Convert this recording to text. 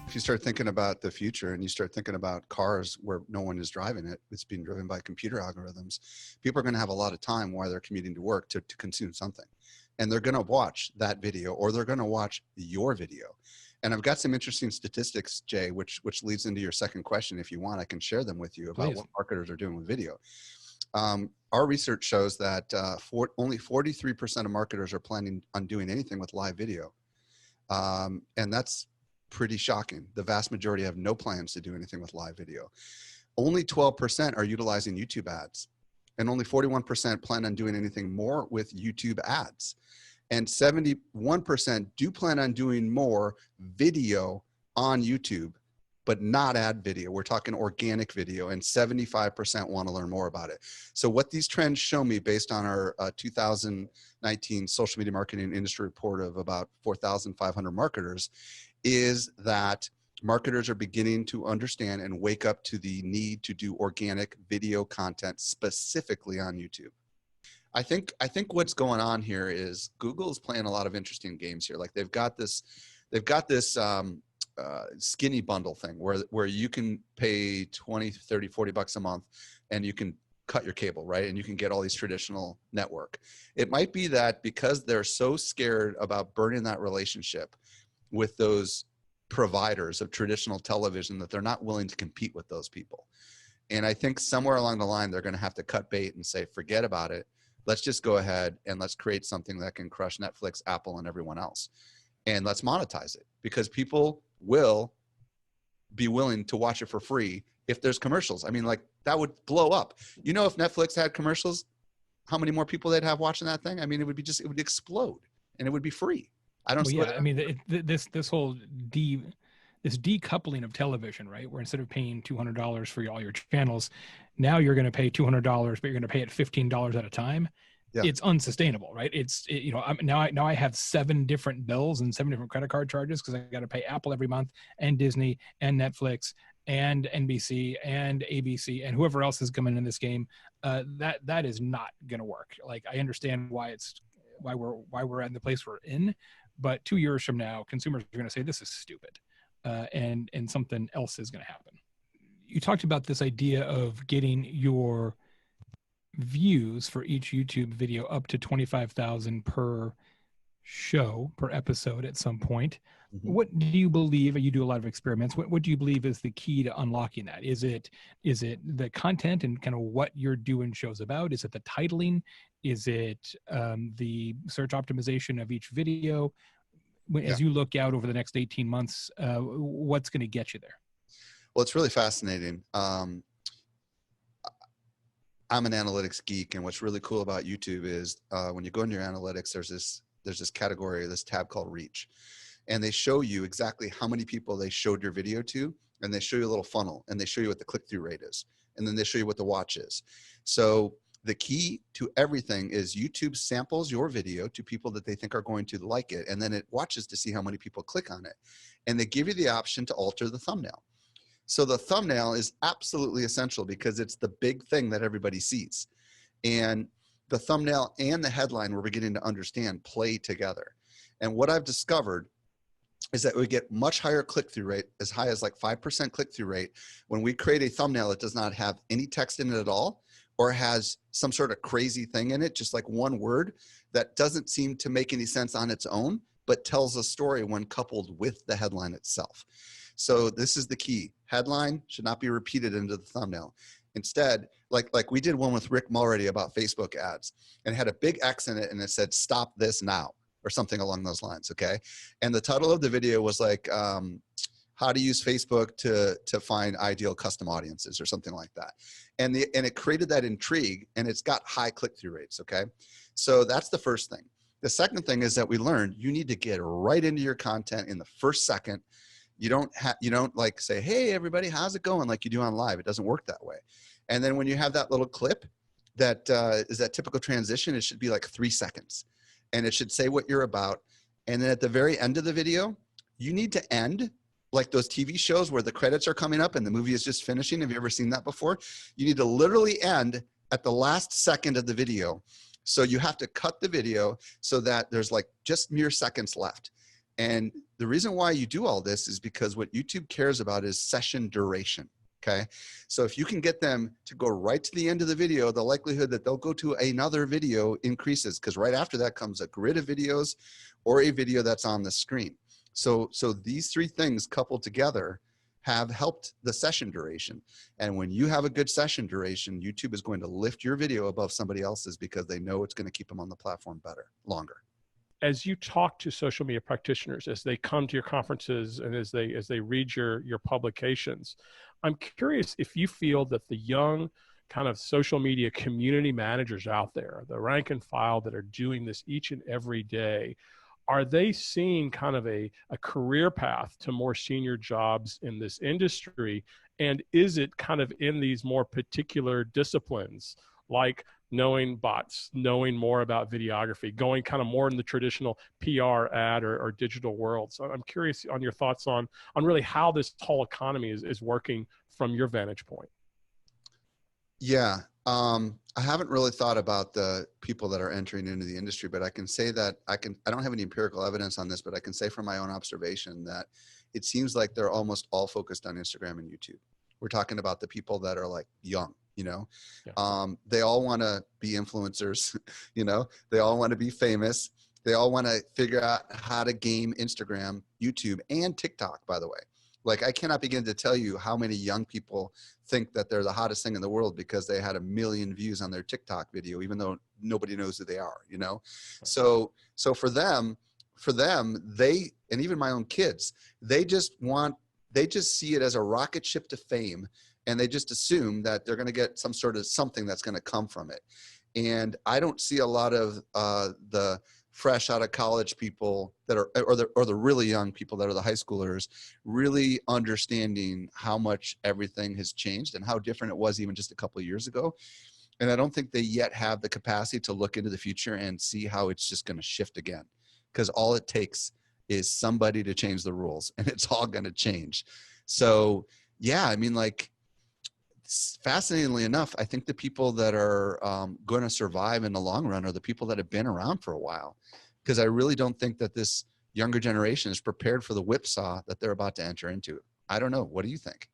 If you start thinking about the future and you start thinking about cars where no one is driving it, it's being driven by computer algorithms, people are going to have a lot of time while they're commuting to work to consume something. And they're going to watch that video, or they're going to watch your video. And I've got some interesting statistics, Jay, which leads into your second question. If you want, I can share them with you about what marketers are doing with video. Our research shows that only 43% of marketers are planning on doing anything with live video. And that's pretty shocking. The vast majority have no plans to do anything with live video. Only 12% are utilizing YouTube ads, and only 41% plan on doing anything more with YouTube ads. And 71% do plan on doing more video on YouTube, but not ad video. We're talking organic video, and 75% want to learn more about it. So what these trends show me, based on our 2019 social media marketing industry report of about 4,500 marketers, is that marketers are beginning to understand and wake up to the need to do organic video content specifically on YouTube. I think what's going on here is Google is playing a lot of interesting games here. Like they've got this skinny bundle thing where you can pay 20, 30, 40 bucks a month and you can cut your cable, right? And you can get all these traditional network. It might be that because they're so scared about burning that relationship with those providers of traditional television that they're not willing to compete with those people. And I think somewhere along the line, they're going to have to cut bait and say, forget about it. Let's just go ahead and let's create something that can crush Netflix, Apple, and everyone else. And let's monetize it, because people will be willing to watch it for free if there's commercials. I mean, like, that would blow up. You know, if Netflix had commercials, how many more people they'd have watching that thing? I mean, it would explode, and it would be free. I don't see. Yeah, I mean, this whole decoupling of television, right? Where instead of paying $200 for all your channels, now you're going to pay $200, but you're going to pay it $15 at a time. Yeah. It's unsustainable, right? Now I have 7 different bills and 7 different credit card charges because I got to pay Apple every month, and Disney, and Netflix, and NBC, and ABC, and whoever else is coming in this game. That is not going to work. Like, I understand why we're in the place we're in, but 2 years from now, consumers are going to say this is stupid, and something else is going to happen. You talked about this idea of getting your views for each YouTube video up to 25,000 per episode at some point. Mm-hmm. What do you believe? You do a lot of experiments. What do you believe is the key to unlocking that? Is it the content and kind of what you're doing shows about? Is it the titling? Is it the search optimization of each video? As you look out over the next 18 months, what's going to get you there? Well, it's really fascinating. I'm an analytics geek, and what's really cool about YouTube is when you go into your analytics, there's this category, this tab called reach, and they show you exactly how many people they showed your video to, and they show you a little funnel, and they show you what the click-through rate is, and then they show you what the watch is. So the key to everything is YouTube samples your video to people that they think are going to like it, and then it watches to see how many people click on it, and they give you the option to alter the thumbnail. So the thumbnail is absolutely essential because it's the big thing that everybody sees. And the thumbnail and the headline, we're beginning to understand, play together. And what I've discovered is that we get much higher click-through rate, as high as like 5% click-through rate, when we create a thumbnail that does not have any text in it at all, or has some sort of crazy thing in it, just like one word that doesn't seem to make any sense on its own, but tells a story when coupled with the headline itself. So this is the key. Headline should not be repeated into the thumbnail. Instead, like we did one with Rick Mulready about Facebook ads, and it had a big X in it, and it said, "Stop this now," or something along those lines, okay? And the title of the video was like, how to use Facebook to find ideal custom audiences, or something like that. And it created that intrigue, and it's got high click-through rates, okay? So that's the first thing. The second thing is that we learned you need to get right into your content in the first second. You don't like say, "Hey everybody, how's it going?" like you do on live. It doesn't work that way. And then when you have that little clip that is that typical transition, it should be like 3 seconds, and it should say what you're about. And then at the very end of the video, you need to end like those TV shows where the credits are coming up and the movie is just finishing. Have you ever seen that before? You need to literally end at the last second of the video. So you have to cut the video so that there's like just mere seconds left. And The reason why you do all this is because what YouTube cares about is session duration. Okay. So if you can get them to go right to the end of the video, the likelihood that they'll go to another video increases, because right after that comes a grid of videos or a video that's on the screen. So these three things coupled together have helped the session duration. And when you have a good session duration, YouTube is going to lift your video above somebody else's because they know it's going to keep them on the platform better, longer. As you talk to social media practitioners, as they come to your conferences and as they read your publications, I'm curious if you feel that the young kind of social media community managers out there, the rank and file that are doing this each and every day, are they seeing kind of a career path to more senior jobs in this industry? And is it kind of in these more particular disciplines, like knowing bots, knowing more about videography, going kind of more in the traditional PR ad or digital world? So I'm curious on your thoughts on really how this whole economy is working from your vantage point. Yeah. I haven't really thought about the people that are entering into the industry, but I can say that I don't have any empirical evidence on this, but I can say from my own observation that it seems like they're almost all focused on Instagram and YouTube. We're talking about the people that are like young, you know, yeah. They all want to be influencers, you know, they all want to be famous. They all want to figure out how to game Instagram, YouTube, and TikTok, by the way. Like, I cannot begin to tell you how many young people think that they're the hottest thing in the world because they had 1 million views on their TikTok video, even though nobody knows who they are, you know? So for them, they, and even my own kids, they just see it as a rocket ship to fame. And they just assume that they're going to get some sort of something that's going to come from it. And I don't see a lot of the fresh out of college people that are, or the really young people that are the high schoolers, really understanding how much everything has changed and how different it was even just a couple of years ago. And I don't think they yet have the capacity to look into the future and see how it's just going to shift again, because all it takes is somebody to change the rules and it's all going to change. So yeah, I mean, like, fascinatingly enough, I think the people that are going to survive in the long run are the people that have been around for a while, because I really don't think that this younger generation is prepared for the whipsaw that they're about to enter into. I don't know. What do you think?